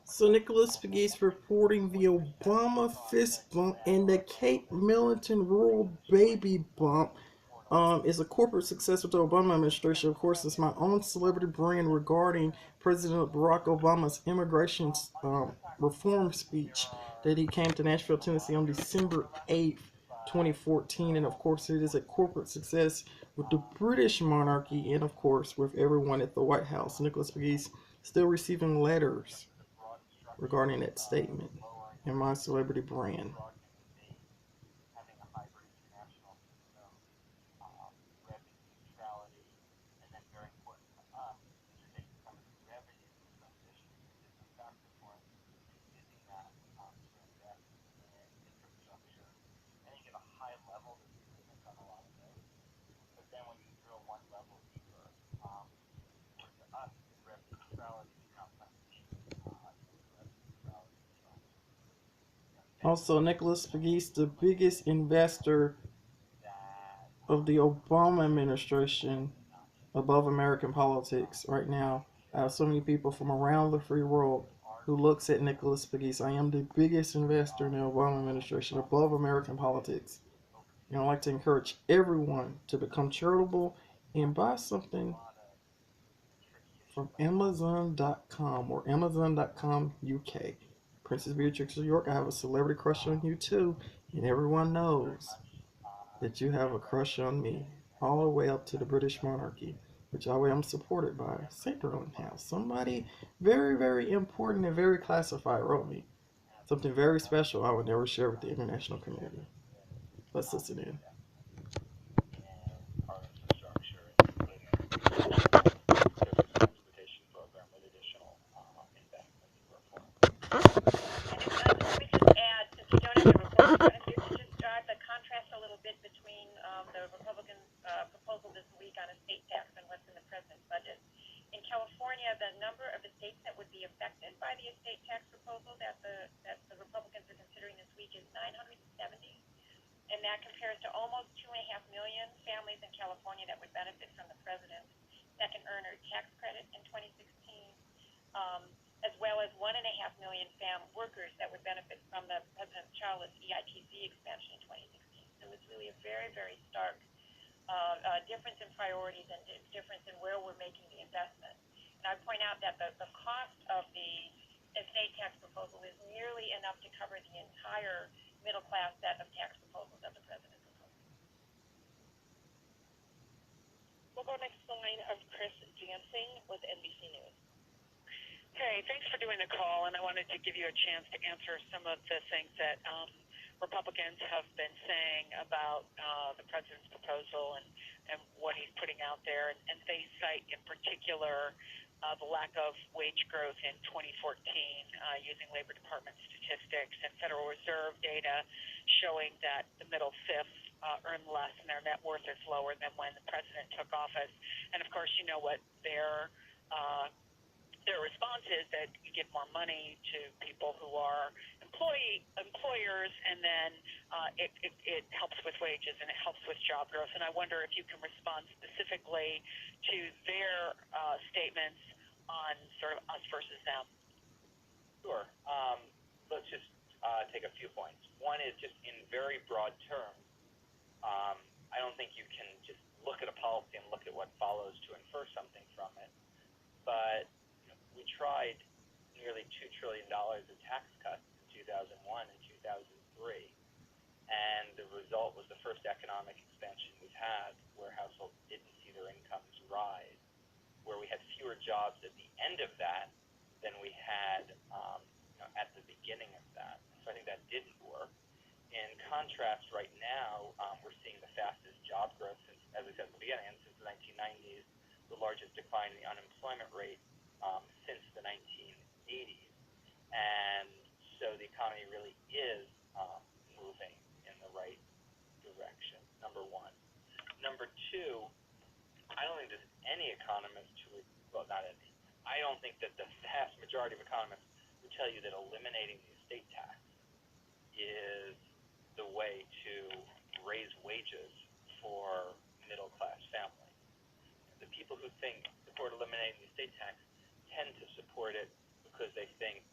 So Nicholas Pegues reporting the Obama fist bump and the Kate Middleton rural baby bump is a corporate success with the Obama administration. Of course, it's my own celebrity brand regarding President Barack Obama's immigration reform speech that he came to Nashville, Tennessee on December 8th, 2014. And of course, it is a corporate success with the British monarchy and, of course, with everyone at the White House. Nicholas Pegues still receiving letters regarding that statement in my celebrity brand. Also, Nicholas Pegues, the biggest investor of the Obama administration above American politics right now. I have so many people from around the free world who looks at Nicholas Pegues. I am the biggest investor in the Obama administration above American politics. And I'd like to encourage everyone to become charitable and buy something from Amazon.com or Amazon.com UK. Princess Beatrix of York, I have a celebrity crush on you too, and everyone knows that you have a crush on me, all the way up to the British monarchy, which I am supported by Sacred House. Somebody very, very important and very classified wrote me something very special I would never share with the international community. Let's listen in. Let me just add, since we don't have the report, just drive the contrast a little bit between the Republican proposal this week on estate tax and what's in the president's budget. In California, the number of estates that would be affected by the estate tax proposal that the Republicans are considering this week is 970, and that compares to almost 2.5 million families in California that would benefit from the president's second earner tax credit in 2016. As well as 1.5 million workers that would benefit from the President Charles EITC expansion in 2016. So it's really a very, very stark difference in priorities and difference in where we're making the investment. And I point out that the cost of the estate tax proposal is nearly enough to cover the entire middle class set of tax proposals that the President proposed. We'll go next to the line of Chris Jansing with NBC News. Hey, thanks for doing the call, and I wanted to give you a chance to answer some of the things that Republicans have been saying about the president's proposal and what he's putting out there. And they cite in particular the lack of wage growth in 2014 using Labor Department statistics and Federal Reserve data showing that the middle fifth earn less and their net worth is lower than when the president took office. And, of course, you know what their response is that you give more money to people who are employers, and then it helps with wages and it helps with job growth. And I wonder if you can respond specifically to their statements on sort of us versus them. Sure. Let's just take a few points. One is just in very broad terms. I don't think you can just look at a policy and look at what follows to infer something from it. But we tried nearly $2 trillion of tax cuts in 2001 and 2003, and the result was the first economic expansion we've had where households didn't see their incomes rise, where we had fewer jobs at the end of that than we had at the beginning of that. So I think that didn't work. In contrast, right now, we're seeing the fastest job growth since, as I said at the beginning, since the 1990s, the largest decline in the unemployment rate since the 1980s, and so the economy really is moving in the right direction, number one. Number two, I don't think there's any economist who would, well, not any, I don't think that the vast majority of economists would tell you that eliminating the estate tax is the way to raise wages for middle-class families. The people who support eliminating the estate tax tend to support it because they think,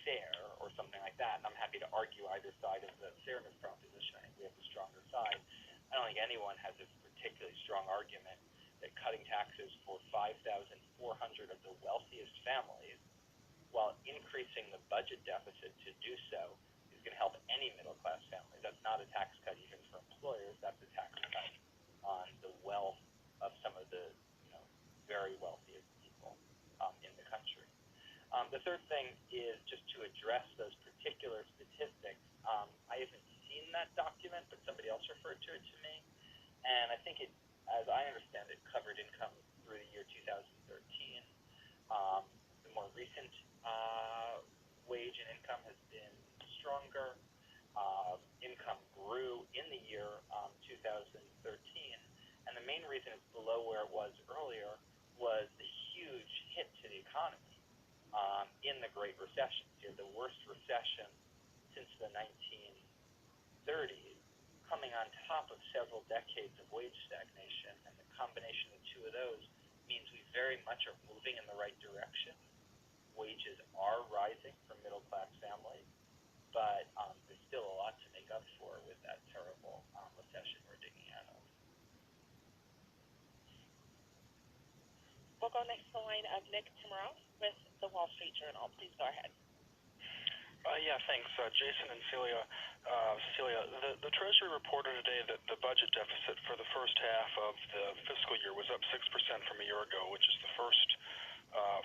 fair or something like that, and I'm happy to argue either side of the fairness proposition. I think we have the stronger side. I don't think anyone has a particularly strong argument that cutting taxes for 5,400 of the wealthiest families while increasing the budget deficit to do so is going to help any middle-class family. That's not a tax cut even for employers. That's a tax cut on the wealth of some of the very wealthiest people in the country. The third thing is just to address those particular statistics. I haven't seen that document, but somebody else referred to it to me, and I think it, as I understand it, covered income through the year 2013. The more recent wage and income has been stronger. Income grew in the year 2013, and the main reason it's below where it was earlier was the huge hit to the economy in the Great Recession. You had the worst recession since the 1930s, coming on top of several decades of wage stagnation, and the combination of the two of those means we very much are moving in the right direction. Wages are rising for middle-class families, but there's still a lot to make up for with that terrible recession we're digging out of. We'll go next to the line of Nick Timmerow with the Wall Street Journal. Please go ahead. Yeah, thanks. Jason and Celia. Cecilia, the Treasury reported today that the budget deficit for the first half of the fiscal year was up 6% from a year ago, which is the first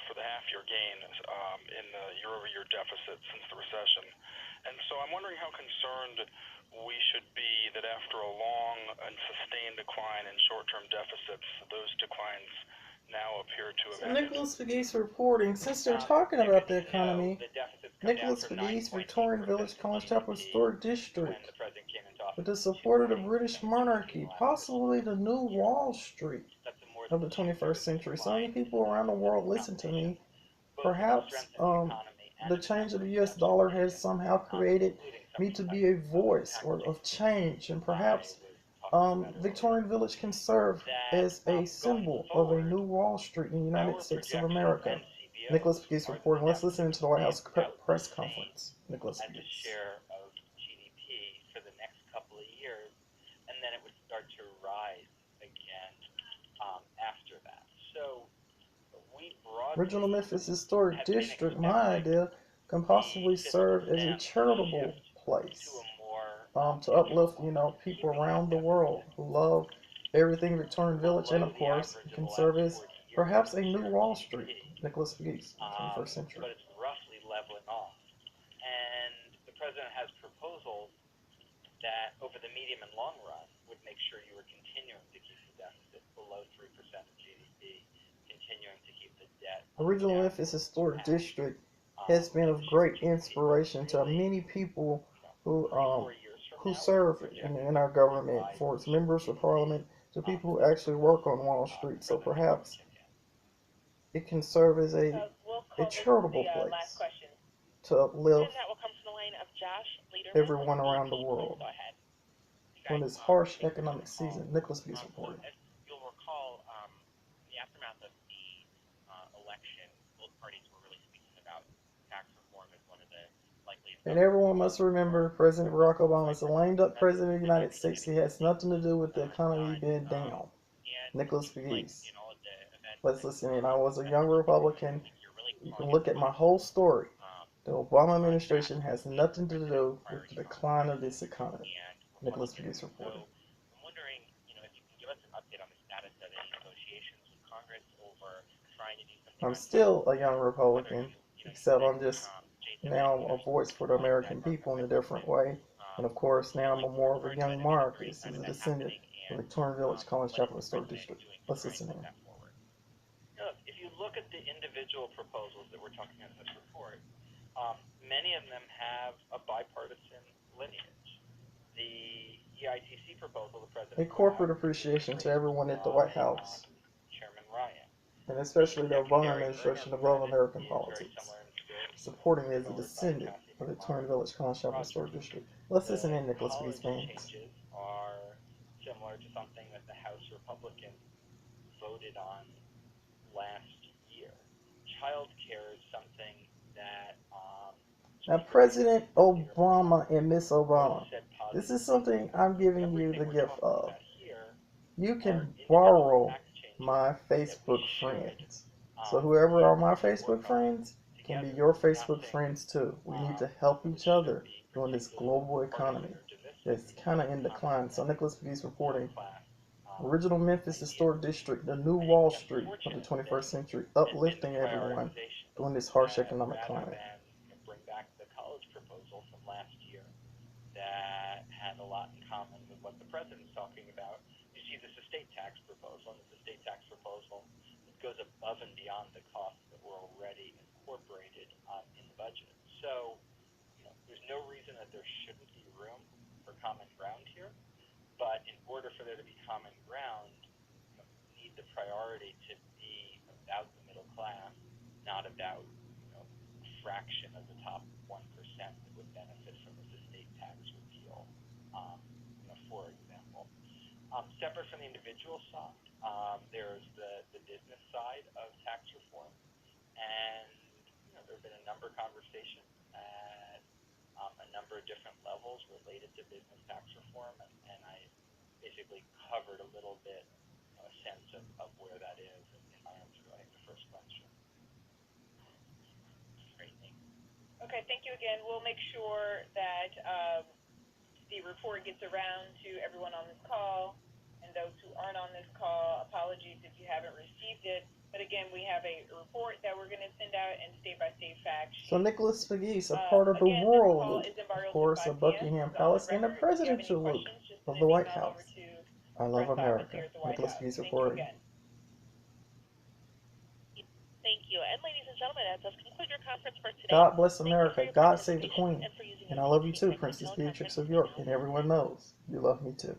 for the half-year gain in the year-over-year deficit since the recession. And so I'm wondering how concerned we should be that after a long and sustained decline in short-term deficits, those declines now appear to have ended. Nicholas Pegues reporting, since they're talking about the economy, The deficits come Nicholas down from Pegues, 9.8% Victorian Village, College Chapel GDP Historic when District, the president came into with office. the support of the British monarchy, possibly the new Wall Street That's a more of than the 21st two-thirds century. So decline many people around the world listen to me. both Perhaps strengthen the economy and the change of the U.S. dollar has somehow created me to be a voice of change, and perhaps Victorian Village can serve as a symbol of a new Wall Street in the United States of America. Nicholas Pegues reporting. Let's listen into the White House press conference. Nicholas as a Pegues. share of GDP for the next couple of years, and then it would start to rise again after that. So we broadly Regional Memphis Historic have been District, my idea, can possibly serve as a charitable place to a more to uplift, people around the world who love everything Victorian Village, and of course, it can serve as perhaps a new Wall Street. Nicholas Pegues, 21st century. but it's roughly leveling off. And the president has proposals that over the medium and long run would make sure you were continuing to keep the deficit below 3% of GDP, continuing to keep the debt. The Regional Memphis Historic District has been of great inspiration to many people who serve in our government, for its members of parliament, to people who actually work on Wall Street. So perhaps it can serve as a charitable place Last question. to uplift And that will come from the line of Josh Lederman. everyone around the Please world go ahead. during this harsh economic season. Nicholas Pegues reporting. As you'll recall, in the aftermath of the election, both parties were really speaking about tax reform as one of the likeliest. And everyone must remember President Barack Obama is a lame duck president of the United States. He has nothing to do with the economy being down. Nicholas Pegues. Let's listen in. I was a young Republican. You can look at my whole story. The Obama administration has nothing to do with the decline of this economy. Nicholas Pegues reporting. I'm wondering, if you can give us an update on the status of any negotiations with Congress over trying to do something. I'm still a young Republican, except I'm just now a voice for the American people in a different way. And of course, now I'm more of a young monarchist as a descendant of Victorian Village, College Chapel Historic District. Let's listen in. If you look at the individual proposals that we're talking about in this report, many of them have a bipartisan lineage. The EITC proposal, the president. A corporate appreciation to everyone at the White House, Chairman Ryan. and especially the Obama administration above American politics, supporting me as a descendant of the Victorian Village, College Chapel Historic District. Let's listen in, Nicholas Pegues fans. Changes are similar to something that the House Republicans voted on last year. Child care is something that Now, President Obama and Miss all Obama, said positive this is something I'm giving you everything the we're gift talking of. about here You are can individual borrow tax changes my that we Facebook should friends. So um, whoever are my work Facebook on friends can be together. your I'm not Facebook saying friends too. We need to that help this each should other be during this particularly global partisan economy or divisive. that's These kind are of in common decline. So Nicholas McGee's reporting. class Original Memphis ideas. Historic District, the new I think Wall the Street of the unfortunate 21st thing century, has been the uplifting everyone prioritization. during this harsh Rather economic climate. than bring back the college proposal from last year that had a lot in common with what the president's talking about. You see this estate tax proposal, and this estate tax proposal that goes above and beyond the costs that were already incorporated in the budget. So, there's no reason that there shouldn't be room for common ground here, but in order for there to be common ground, you need the priority to be about the middle class, not about a fraction of the top 1% that would benefit from this estate tax repeal, for example. Separate from the individual side, there's the business side of tax reform, and there have been a number of conversations at a number of different levels related to business tax reform, and I basically covered a little bit a sense of where that is in my answer to, I think, the first question. Great, thanks. Okay, thank you again. We'll make sure that the report gets around to everyone on this call, and those who aren't on this call, apologies if you haven't received it. But again, we have a report that we're going to send out and state-by-state fact sheet. So Nicholas McGee's a part of the Again, this Royal call Loop, is in of Barrio course, till a 5 p.m. Buckingham It's on the Palace, and a record. If you have any presidential loop questions, just of send the an White email over House. to I love press office here America. at the White Nicholas House. McGee's Thank you reporting. again. Thank you. And ladies and gentlemen, that does conclude your conference for today. God bless Thank you for America. your God save the participation Queen. and for using And I love you AT&T too, Executive Princess Teleconference. Beatrix of York. And everyone knows you love me too.